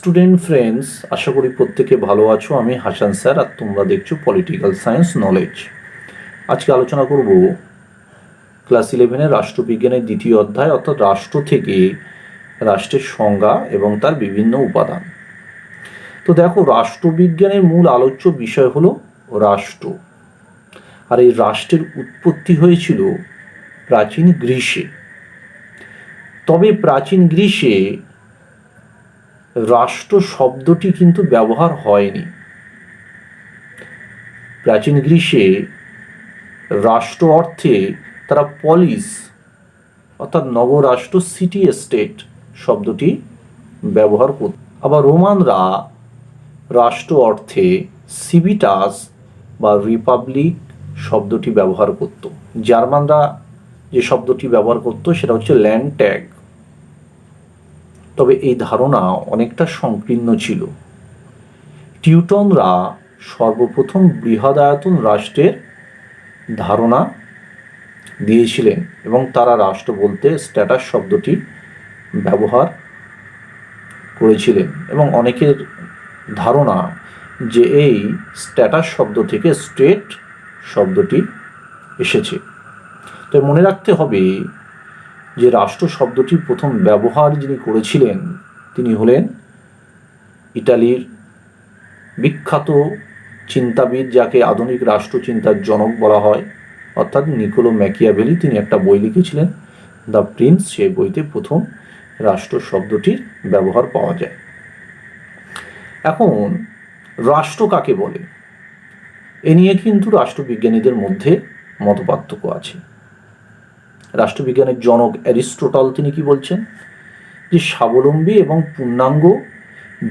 Student friends, আশা করি প্রত্যেকে ভালো আছো। আমি হাসান স্যার, আর তোমরা দেখছো পলিটিক্যাল সায়েন্স নলেজ। আজকে আলোচনা করব ক্লাস 11-এর রাষ্ট্রবিজ্ঞানের দ্বিতীয় অধ্যায়, অর্থাৎ রাষ্ট্র থেকে রাষ্ট্রের সংজ্ঞা এবং তার বিভিন্ন উপাদান। তো দেখো, রাষ্ট্রবিজ্ঞানের মূল আলোচ্য বিষয় হলো রাষ্ট্র। আর এই রাষ্ট্রের উৎপত্তি হয়েছিল প্রাচীন গ্রীসে। তবে প্রাচীন গ্রীসে রাষ্ট্র শব্দটি কিন্তু ব্যবহার হয়নি। প্রাচীন গ্রীসে রাষ্ট্র অর্থে তারা পলিস অর্থাৎ নগরাষ্ট্র, সিটি স্টেট শব্দটি ব্যবহার করত। আবার রোমানরা রাষ্ট্র অর্থে সিভিটাস বা রিপাবলিক শব্দটি ব্যবহার করত। জার্মানরা যে শব্দটি ব্যবহার করত সেটা হচ্ছে ল্যান্ডট্যাগ। তবে এই ধারণা অনেকটা সংকীর্ণ ছিল। টিউটনরা সর্বপ্রথম বৃহদায়তন রাষ্ট্রের ধারণা দিয়েছিলেন এবং তারা রাষ্ট্র বলতে স্ট্যাটাস শব্দটি ব্যবহার করেছিলেন, এবং অনেকের ধারণা যে এই স্ট্যাটাস শব্দ থেকে স্টেট শব্দটি এসেছে। তো মনে রাখতে হবে যে রাষ্ট্র শব্দটি প্রথম ব্যবহার যিনি করেছিলেন তিনি হলেন ইটালির বিখ্যাত চিন্তাবিদ, যাকে আধুনিক রাষ্ট্রচিন্তার জনক বলা হয়, অর্থাৎ নিকোলো ম্যাকিয়াভেলি। তিনি একটা বই লিখেছিলেন, দ্য প্রিন্স। সেই বইতে প্রথম রাষ্ট্র শব্দটির ব্যবহার পাওয়া যায়। এখন রাষ্ট্র কাকে বলে এ নিয়ে কিন্তু রাষ্ট্রবিজ্ঞানীদের মধ্যে মতপার্থক্য আছে। রাষ্ট্রবিজ্ঞানের জনক অ্যারিস্টটল তিনি কি বলছেন, যে স্বাবলম্বী এবং পূর্ণাঙ্গ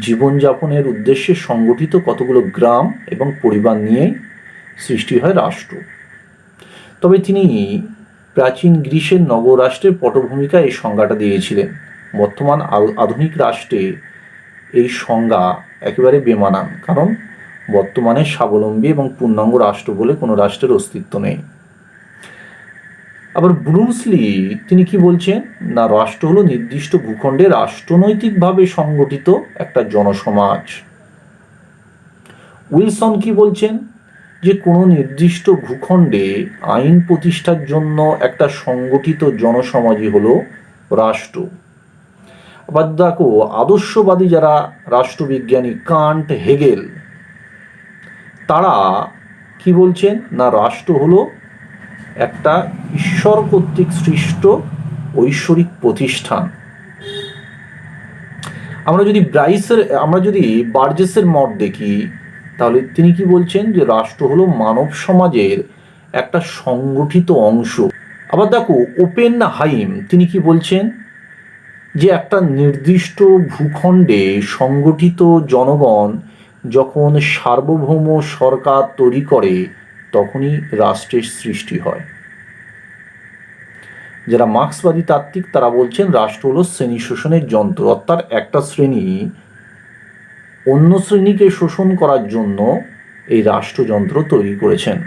জীবনযাপনের উদ্দেশ্যে সংগঠিত কতগুলো গ্রাম এবং পরিবার নিয়েই সৃষ্টি হয় রাষ্ট্র। তবে তিনি প্রাচীন গ্রীসের নগরাষ্ট্রের পটভূমিকা এই সংজ্ঞাটা দিয়েছিলেন। বর্তমান আধুনিক রাষ্ট্রে এই সংজ্ঞা একেবারে বেমানান, কারণ বর্তমানে স্বাবলম্বী এবং পূর্ণাঙ্গ রাষ্ট্র বলে কোনো রাষ্ট্রের অস্তিত্ব নেই। আবার ব্রুসলি তিনি কি বলছেন না, রাষ্ট্র হলো নির্দিষ্ট ভূখণ্ডে রাষ্ট্রনৈতিকভাবে সংগঠিত একটা জনসমাজ। উইলসন কি বলছেন, যে কোনো নির্দিষ্ট ভূখণ্ডে আইন প্রতিষ্ঠার জন্য একটা সংগঠিত জনসমাজই হলো রাষ্ট্র। আবার দেখো, আদর্শবাদী যারা রাষ্ট্রবিজ্ঞানী কান্ট, হেগেল, তারা কি বলছেন না, রাষ্ট্র হলো একটা ঈশ্বর কর্তৃক সৃষ্ট ঐশ্বরিক প্রতিষ্ঠান। আমরা যদি বার্জেসের মত দেখি, তাহলে তিনি কি বলছেন, যে রাষ্ট্র হলো মানব সমাজের একটা সংগঠিত অংশ। আবার দেখো, ওপেনহাইম তিনি কি বলছেন, যে একটা নির্দিষ্ট ভূখণ্ডে সংগঠিত জনগণ যখন সার্বভৌম সরকার তৈরি করে তখনই রাষ্ট্রের সৃষ্টি হয়। যারা মার্ক্সবাদী তাত্ত্বিক তারা বলছেন রাষ্ট্র হলো শ্রেণী শোষণের যন্ত্র, অর্থাৎ একটা শ্রেণী অন্য শ্রেণীকে শোষণ করার জন্য এই রাষ্ট্রযন্ত্র তৈরি করেছেন।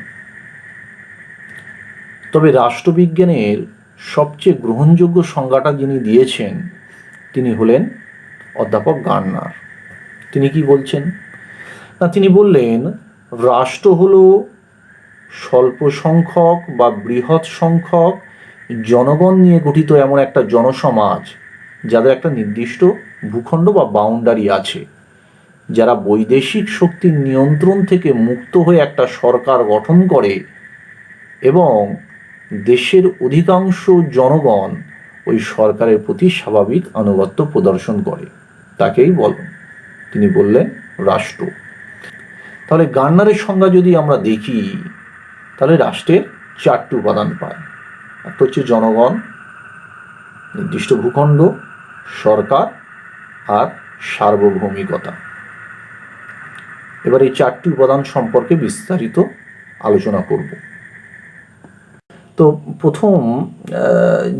তবে রাষ্ট্রবিজ্ঞানের সবচেয়ে গ্রহণযোগ্য সংজ্ঞাটা যিনি দিয়েছেন তিনি হলেন অধ্যাপক গার্নার। তিনি কি বলছেন না, তিনি বললেন রাষ্ট্র হলো স্বল্প সংখ্যক বা বৃহৎ সংখ্যক জনগণ নিয়ে গঠিত এমন একটা জনসমাজ যাদের একটা নির্দিষ্ট ভূখণ্ড বা বাউন্ডারি আছে, যারা বৈদেশিক শক্তির নিয়ন্ত্রণ থেকে মুক্ত হয়ে একটা সরকার গঠন করে এবং দেশের অধিকাংশ জনগণ ওই সরকারের প্রতি স্বাভাবিক আনুগত্য প্রদর্শন করে, তাকেই তিনি বললেন রাষ্ট্র। তাহলে গার্নারের সংজ্ঞা যদি আমরা দেখি, তাহলে রাষ্ট্রের 4টি উপাদান পায়। একটা হচ্ছে জনগণ, নির্দিষ্ট ভূখণ্ড, সরকার আর সার্বভৌমিকতা। এবার এই 4টি উপাদান সম্পর্কে বিস্তারিত আলোচনা করব। তো প্রথম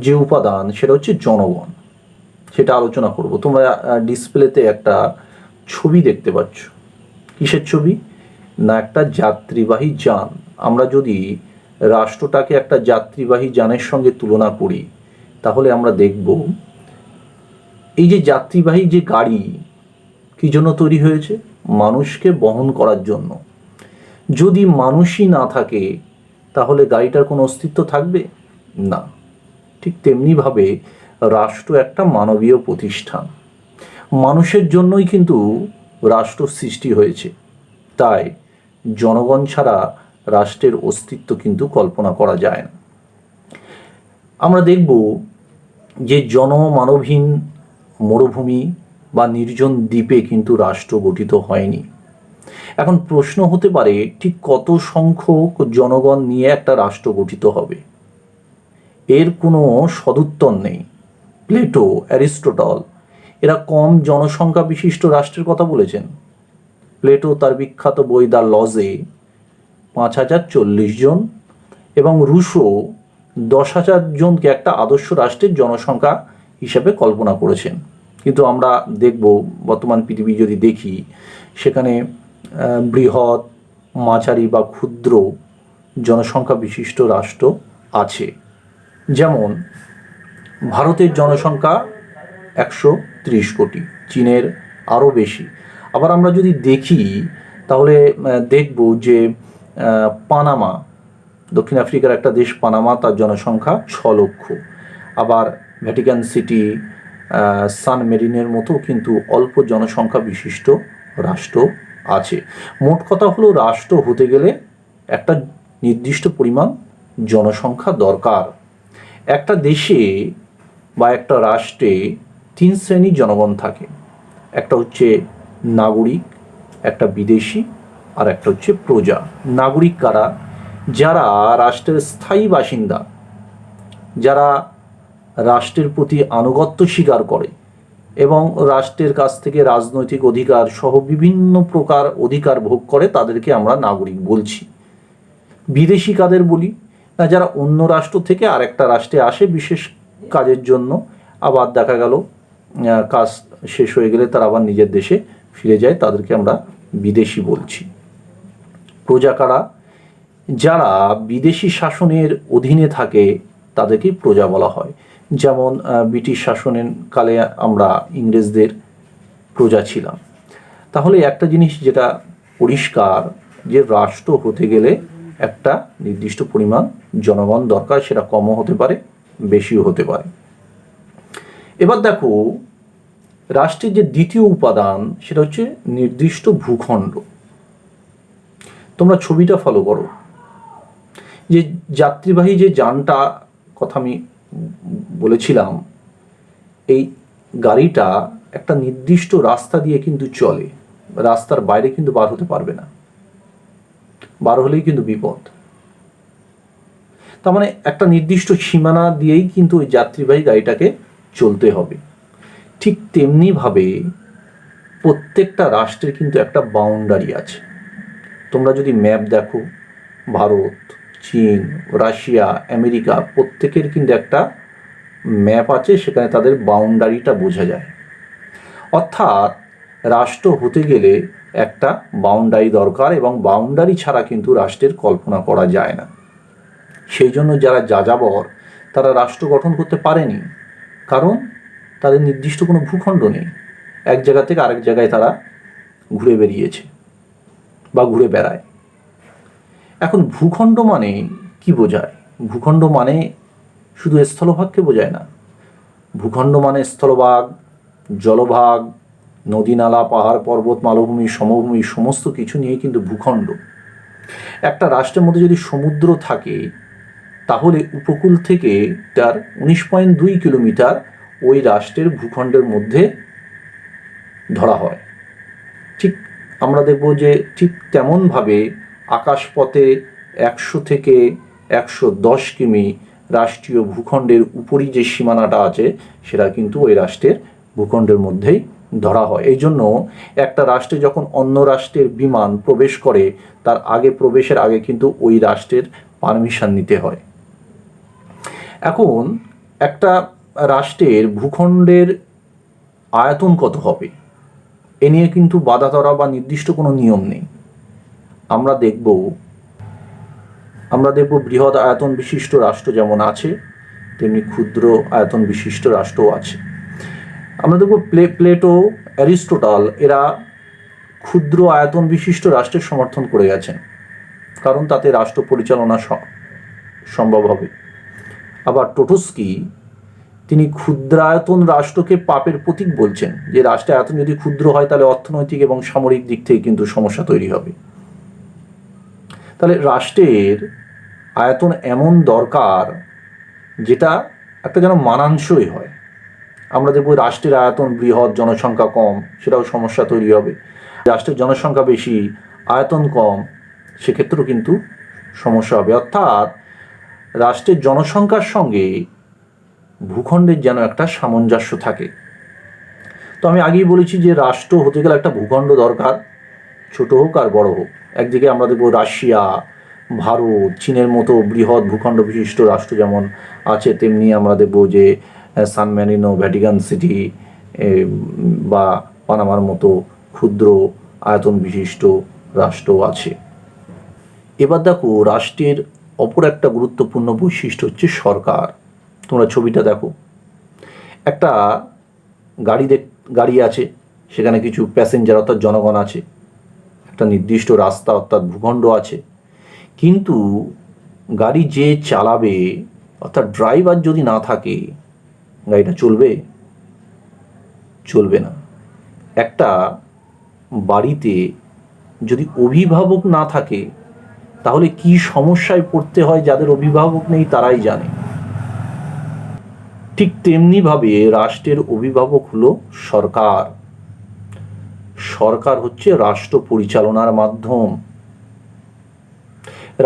যে উপাদান সেটা হচ্ছে জনগণ, সেটা আলোচনা করব। তোমরা ডিসপ্লেতে একটা ছবি দেখতে পাচ্ছ। কিসের ছবি না, একটা যাত্রীবাহী যান। আমরা যদি রাষ্ট্রটাকে একটা যাত্রীবাহী যানের সঙ্গে তুলনা করি, তাহলে আমরা দেখব এই যে যাত্রীবাহী যে গাড়ি কী জন্য তৈরি হয়েছে? মানুষকে বহন করার জন্য। যদি মানুষই না থাকে তাহলে গাড়িটার কোনো অস্তিত্ব থাকবে না। ঠিক তেমনিভাবে রাষ্ট্র একটা মানবীয় প্রতিষ্ঠান, মানুষের জন্যই কিন্তু রাষ্ট্র সৃষ্টি হয়েছে। তাই জনগণ ছাড়া রাষ্ট্রের অস্তিত্ব কিন্তু কল্পনা করা যায় না। আমরা দেখব যে জনমানবহীন মরুভূমি বা নির্জন দ্বীপে কিন্তু রাষ্ট্র গঠিত হয়নি। এখন প্রশ্ন হতে পারে, ঠিক কত সংখ্যক জনগণ নিয়ে একটা রাষ্ট্র গঠিত হবে? এর কোনো সদুত্তর নেই। প্লেটো, অ্যারিস্টটল এরা কম জনসংখ্যা বিশিষ্ট রাষ্ট্রের কথা বলেছেন। প্লেটো তার বিখ্যাত বই দ্য লজে 5040 জন এবং রুশো 10,000 জনকে একটা আদর্শ রাষ্ট্রের জনসংখ্যা হিসাবে কল্পনা করেছেন। কিন্তু আমরা দেখব বর্তমান পৃথিবী যদি দেখি, সেখানে বৃহৎ, মাঝারি বা ক্ষুদ্র জনসংখ্যা বিশিষ্ট রাষ্ট্র আছে। যেমন ভারতের জনসংখ্যা 130 কোটি, চীনের আরও বেশি। আবার আমরা যদি দেখি তাহলে দেখব যে পানামা, দক্ষিণ আফ্রিকার একটা দেশ পানামা, তার জনসংখ্যা 6 লক্ষ। আবার ভ্যাটিকান সিটি, সান মেরিনের মতো কিন্তু অল্প জনসংখ্যা বিশিষ্ট রাষ্ট্র আছে। মোট কথা হলো, রাষ্ট্র হতে গেলে একটা নির্দিষ্ট পরিমাণ জনসংখ্যা দরকার। একটা দেশে বা একটা রাষ্ট্রে 3 শ্রেণীর জনগণ থাকে। একটা হচ্ছে নাগরিক, একটা বিদেশি, আর একটা হচ্ছে প্রজা। নাগরিক কারা? যারা রাষ্ট্রের স্থায়ী বাসিন্দা, যারা রাষ্ট্রের প্রতি আনুগত্য স্বীকার করে এবং রাষ্ট্রের কাছ থেকে রাজনৈতিক অধিকার সহ বিভিন্ন প্রকার অধিকার ভোগ করে, তাদেরকে আমরা নাগরিক বলছি। বিদেশি কাদের বলি? না, যারা অন্য রাষ্ট্র থেকে আরেকটা রাষ্ট্রে আসে বিশেষ কাজের জন্য, আবার দেখা গেল কাজ শেষ হয়ে গেলে তারা আবার নিজের দেশে ফিরে যায়, তাদেরকে আমরা বিদেশি বলছি। প্রজা কারা? যারা বিদেশি শাসনের অধীনে থাকে তাদেরকে প্রজা বলা হয়। যেমন ব্রিটিশ শাসনের কালে আমরা ইংরেজদের প্রজা ছিলাম। তাহলে একটা জিনিস যেটা পরিষ্কার, যে রাষ্ট্র হতে গেলে একটা নির্দিষ্ট পরিমাণ জনগণ দরকার, সেটা কমও হতে পারে, বেশিও হতে পারে। এবার দেখো, রাষ্ট্রের যে দ্বিতীয় উপাদান সেটা হচ্ছে নির্দিষ্ট ভূখণ্ড। তোমরা ছবিটা ফলো করো, যে যাত্রীবাহী যে যানটা কথা আমি বলেছিলাম, এই গাড়িটা একটা নির্দিষ্ট রাস্তা দিয়ে কিন্তু চলে, রাস্তার বাইরে কিন্তু বার হতে পারবে না, বার হলেই কিন্তু বিপদ। তার মানে একটা নির্দিষ্ট সীমানা দিয়েই কিন্তু ওই যাত্রীবাহী গাড়িটাকে চলতে হবে। ঠিক তেমনিভাবে প্রত্যেকটা রাষ্ট্রের কিন্তু একটা বাউন্ডারি আছে। তোমরা যদি ম্যাপ দেখো, ভারত, চীন, রাশিয়া, আমেরিকা প্রত্যেকের কিন্তু একটা ম্যাপ আছে, সেখানে তাদের বাউন্ডারিটা বোঝা যায়। অর্থাৎ রাষ্ট্র হতে গেলে একটা বাউন্ডারি দরকার, এবং বাউন্ডারি ছাড়া কিন্তু রাষ্ট্রের কল্পনা করা যায় না। সেই জন্য যারা যাযাবর, তারা রাষ্ট্র গঠন করতে পারেনি, কারণ তাদের নির্দিষ্ট কোনো ভূখণ্ড নেই। এক জায়গা থেকে আরেক জায়গায় তারা ঘুরে বেরিয়েছে বা ঘুরে বেড়ায়। এখন ভূখণ্ড মানে কি বোঝায়? ভূখণ্ড মানে শুধু স্থলভাগকে বোঝায় না। ভূখণ্ড মানে স্থলভাগ, জলভাগ, নদী নালা, পাহাড় পর্বত, মালভূমি, সমভূমি সমস্ত কিছু নিয়ে কিন্তু ভূখণ্ড। একটা রাষ্ট্রের মধ্যে যদি সমুদ্র থাকে, তাহলে উপকূল থেকে তার 19.2 কিলোমিটার ওই রাষ্ট্রের ভূখণ্ডের মধ্যে ধরা হয়। ঠিক আমরা দেখব যে ঠিক তেমনভাবে আকাশপথে 100 থেকে 110 কিমি রাষ্ট্রীয় ভূখণ্ডের উপরই যে সীমানাটা আছে, সেটা কিন্তু ওই রাষ্ট্রের ভূখণ্ডের মধ্যেই ধরা হয়। এই জন্য একটা রাষ্ট্রে যখন অন্য রাষ্ট্রের বিমান প্রবেশ করে, তার আগে প্রবেশের আগে কিন্তু ওই রাষ্ট্রের পারমিশন নিতে হয়। এখন একটা রাষ্ট্রের ভূখণ্ডের আয়তন কত হবে, এ নিয়ে কিন্তু বাঁধা ধরা বা নির্দিষ্ট কোনো নিয়ম নেই। আমরা দেখব বৃহৎ আয়তন বিশিষ্ট রাষ্ট্র যেমন আছে, তেমনি ক্ষুদ্র আয়তন বিশিষ্ট রাষ্ট্রও আছে। আমরা দেখব প্লেটো অ্যারিস্টোটল এরা ক্ষুদ্র আয়তন বিশিষ্ট রাষ্ট্রের সমর্থন করে গেছেন, কারণ তাতে রাষ্ট্র পরিচালনা সম্ভব হবে। আবার টোটস্কি তিনি ক্ষুদ্রায়তন রাষ্ট্রকে পাপের প্রতীক বলছেন, যে রাষ্ট্রের আয়তন যদি ক্ষুদ্র হয় তাহলে অর্থনৈতিক এবং সামরিক দিক থেকে কিন্তু সমস্যা তৈরি হবে। তাহলে রাষ্ট্রের আয়তন এমন দরকার যেটা একটা যেন মানানসই হয়। আমরা দেখব রাষ্ট্রের আয়তন বৃহৎ, জনসংখ্যা কম, সেটাও সমস্যা তৈরি হবে। রাষ্ট্রের জনসংখ্যা বেশি, আয়তন কম, সেক্ষেত্রেও কিন্তু সমস্যা হবে। অর্থাৎ রাষ্ট্রের জনসংখ্যার সঙ্গে ভূখণ্ডের যেন একটা সামঞ্জস্য থাকে। তো আমি আগেই বলেছি যে রাষ্ট্র হতে গেলে একটা ভূখণ্ড দরকার, ছোট হোক আর বড় হোক। একদিকে আমরা দেখব রাশিয়া, ভারত, চীনের মতো বৃহৎ ভূখণ্ড বিশিষ্ট রাষ্ট্র যেমন আছে, তেমনি আমরা দেখব যে সান ম্যারিনো, ভ্যাটিকান সিটি বা পানামার মতো ক্ষুদ্র আয়তন বিশিষ্ট রাষ্ট্র আছে। এবার দেখো রাষ্ট্রের অপর একটা গুরুত্বপূর্ণ বৈশিষ্ট্য হচ্ছে সরকার। তোমরা ছবিটা দেখো, একটা গাড়ি আছে, সেখানে কিছু প্যাসেঞ্জার অর্থাৎ জনগণ আছে, একটা নির্দিষ্ট রাস্তা অর্থাৎ ভূখণ্ড আছে, কিন্তু গাড়ি যে চালাবে অর্থাৎ ড্রাইভার যদি না থাকে গাড়িটা চলবে না। একটা বাড়িতে যদি অভিভাবক না থাকে তাহলে কি সমস্যায় পড়তে হয় যাদের অভিভাবক নেই তারাই জানে। ঠিক তেমনিভাবে রাষ্ট্রের অভিভাবক হলো সরকার। সরকার হচ্ছে রাষ্ট্র পরিচালনার মাধ্যম।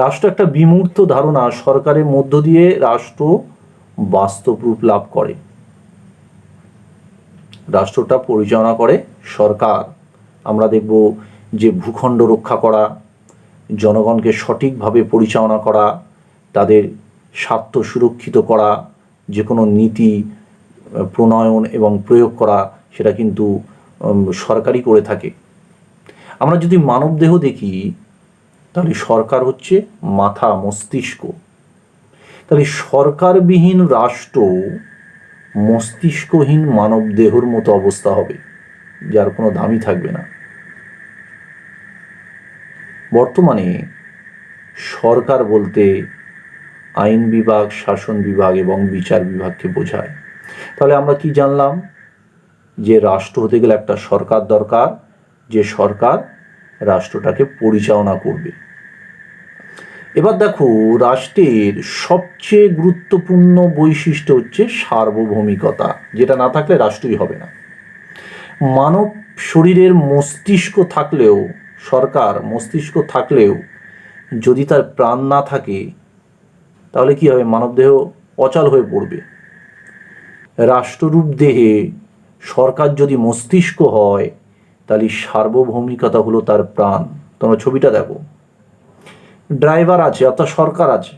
রাষ্ট্র একটা বিমূর্ত ধারণা, সরকারের মধ্য দিয়ে রাষ্ট্র বাস্তব রূপ লাভ করে। রাষ্ট্রটা পরিচালনা করে সরকার। আমরা দেখব যে ভূখণ্ড রক্ষা করা, জনগণকে সঠিকভাবে পরিচালনা করা, তাদের স্বার্থ সুরক্ষিত করা, যে কোনো নীতি প্রণয়ন এবং প্রয়োগ করা, সেটা কিন্তু সরকারই করে থাকে। আমরা যদি মানবদেহ দেখি তাহলে সরকার হচ্ছে মাথা, মস্তিষ্ক। তাহলে সরকারবিহীন রাষ্ট্র মস্তিষ্কহীন মানবদেহর মতো অবস্থা হবে, যার কোনো দামই থাকবে না। বর্তমানে সরকার বলতে আইন বিভাগ, শাসন বিভাগ এবং বিচার বিভাগকে বোঝায়। তাহলে আমরা কি জানলাম? যে রাষ্ট্র হতে গেলে একটা সরকার দরকার, যে সরকার রাষ্ট্রটাকে পরিচালনা করবে। এবার দেখো রাষ্ট্রের সবচেয়ে গুরুত্বপূর্ণ বৈশিষ্ট্য হচ্ছে সার্বভৌমিকতা, যেটা না থাকলে রাষ্ট্রই হবে না। মানব শরীরের মস্তিষ্ক থাকলেও, সরকার মস্তিষ্ক থাকলেও যদি তার প্রাণ না থাকে তাহলে কি হবে? মানবদেহ অচল হয়ে পড়বে। রাষ্ট্ররূপ দেহে সরকার যদি মস্তিষ্ক হয় তাহলে সার্বভৌমিকতা হলো তার প্রাণ। তোমরা ছবিটা দেখো, ড্রাইভার আছে অর্থাৎ সরকার আছে,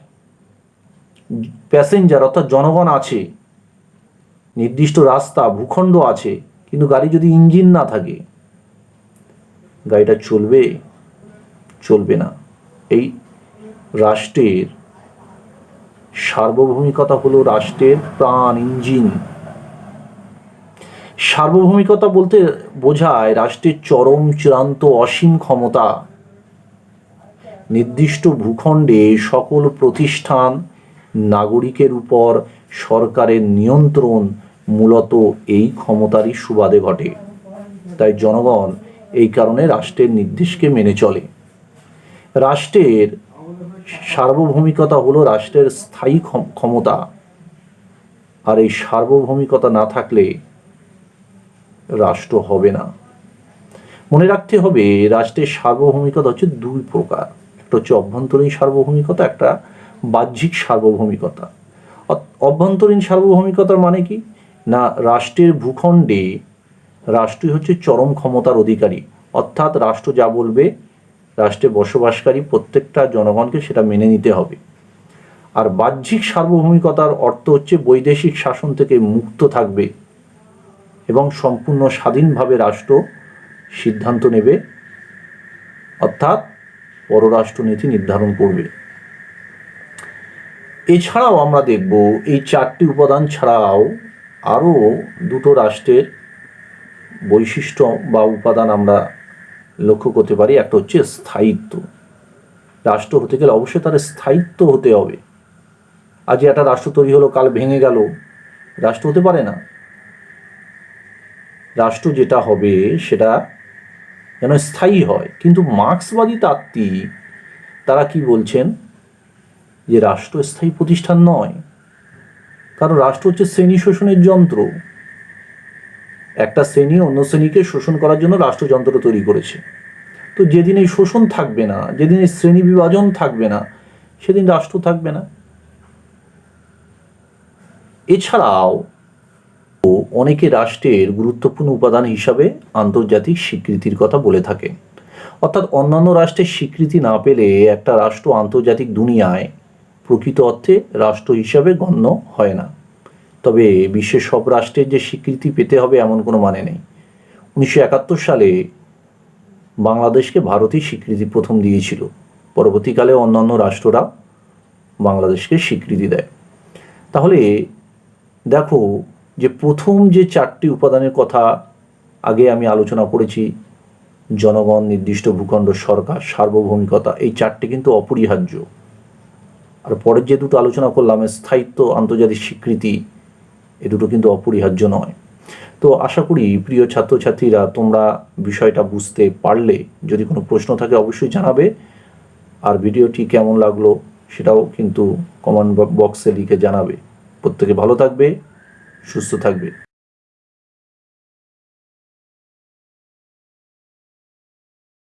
প্যাসেঞ্জার অর্থাৎ জনগণ আছে, নির্দিষ্ট রাস্তা ভূখণ্ড আছে, কিন্তু গাড়ি যদি ইঞ্জিন না থাকে গাড়িটা চলবে না। এই রাষ্ট্রের সার্বভৌমিকতা হলো রাষ্ট্রের প্রাণ, ইঞ্জিন। সার্বভৌমিকতা বলতে বোঝায় রাষ্ট্রের চরম, চূড়ান্ত, অসীম ক্ষমতা। নির্দিষ্ট ভূখণ্ডে সকল প্রতিষ্ঠান, নাগরিকের উপর সরকারের নিয়ন্ত্রণ মূলত এই ক্ষমতারই সুবাদে ঘটে। তাই জনগণ এই কারণে রাষ্ট্রের নির্দেশকে মেনে চলে। রাষ্ট্রের সার্বভৌমিকতা হলো রাষ্ট্রের স্থায়ী ক্ষমতা, আর এই সার্বভৌমিকতা না থাকলে রাষ্ট্র হবে না। মনে রাখতে হবে রাষ্ট্রের সার্বভৌমিকতা হচ্ছে দুই প্রকার, একটা হচ্ছে অভ্যন্তরীণ সার্বভৌমিকতা, একটা বাহ্যিক সার্বভৌমিকতা। অভ্যন্তরীণ সার্বভৌমিকতার মানে কি না, রাষ্ট্রের ভূখণ্ডে রাষ্ট্রই হচ্ছে চরম ক্ষমতার অধিকারী, অর্থাৎ রাষ্ট্র যা বলবে রাষ্ট্রে বসবাসকারী প্রত্যেকটা জনগণকে সেটা মেনে নিতে হবে। আর বাহ্যিক সার্বভৌমিকতার অর্থ হচ্ছে বৈদেশিক শাসন থেকে মুক্ত থাকবে এবং সম্পূর্ণ স্বাধীনভাবে রাষ্ট্র সিদ্ধান্ত নেবে, অর্থাৎ পররাষ্ট্রনীতি নির্ধারণ করবে। এছাড়াও আমরা দেখব এই চারটি উপাদান ছাড়াও আরও দুটো রাষ্ট্রের বৈশিষ্ট্য বা উপাদান আমরা লক্ষ্য করতে পারি। একটা হচ্ছে স্থায়িত্ব। রাষ্ট্র হতে গেলে অবশ্যই তার স্থায়িত্ব হতে হবে। আজ একটা রাষ্ট্র তৈরি হলো, কাল ভেঙে গেল, রাষ্ট্র হতে পারে না। রাষ্ট্র যেটা হবে সেটা যেন স্থায়ী হয়। কিন্তু মার্ক্সবাদী তাত্ত্বিক তারা কি বলছেন, যে রাষ্ট্র স্থায়ী প্রতিষ্ঠান নয়, কারণ রাষ্ট্র হচ্ছে শ্রেণী শোষণের যন্ত্র। একটা শ্রেণী অন্য শ্রেণীকে শোষণ করার জন্য রাষ্ট্রযন্ত্র তৈরি করেছে। তো যেদিন এই শোষণ থাকবে না, যেদিন এই শ্রেণী বিভাজন থাকবে না, সেদিন রাষ্ট্র থাকবে না। এছাড়াও অনেকে রাষ্ট্রের গুরুত্বপূর্ণ উপাদান হিসাবে আন্তর্জাতিক স্বীকৃতির কথা বলে থাকেন। অর্থাৎ অন্যান্য রাষ্ট্রের স্বীকৃতি না পেলে একটা রাষ্ট্র আন্তর্জাতিক দুনিয়ায় প্রকৃত অর্থে রাষ্ট্র হিসাবে গণ্য হয় না। তবে বিশ্বের সব রাষ্ট্রের যে স্বীকৃতি পেতে হবে এমন কোনো মানে নেই। 1971 সালে বাংলাদেশকে ভারতই স্বীকৃতি প্রথম দিয়েছিল। পরবর্তীকালে অন্যান্য রাষ্ট্ররা বাংলাদেশকে স্বীকৃতি দেয়। তাহলে দেখো যে প্রথম যে 4টি উপাদানের কথা আগে আমি আলোচনা করেছি, জনগণ, নির্দিষ্ট ভূখণ্ড, সরকার, সার্বভৌমিকতা, এই 4টি কিন্তু অপরিহার্য। আর পরের যে দুটো আলোচনা করলাম, স্থায়িত্ব, আন্তর্জাতিক স্বীকৃতি, এ দুটো কিন্তু অপরিহার্য নয়। তো আশা করি প্রিয় ছাত্রছাত্রীরা তোমরা বিষয়টা বুঝতে পারলে। যদি কোনো প্রশ্ন থাকে অবশ্যই জানাবে। আর ভিডিওটি কেমন লাগলো সেটাও কিন্তু কমেন্ট বক্সে লিখে জানাবে। প্রত্যেকে ভালো থাকবে, সুস্থ থাকবে।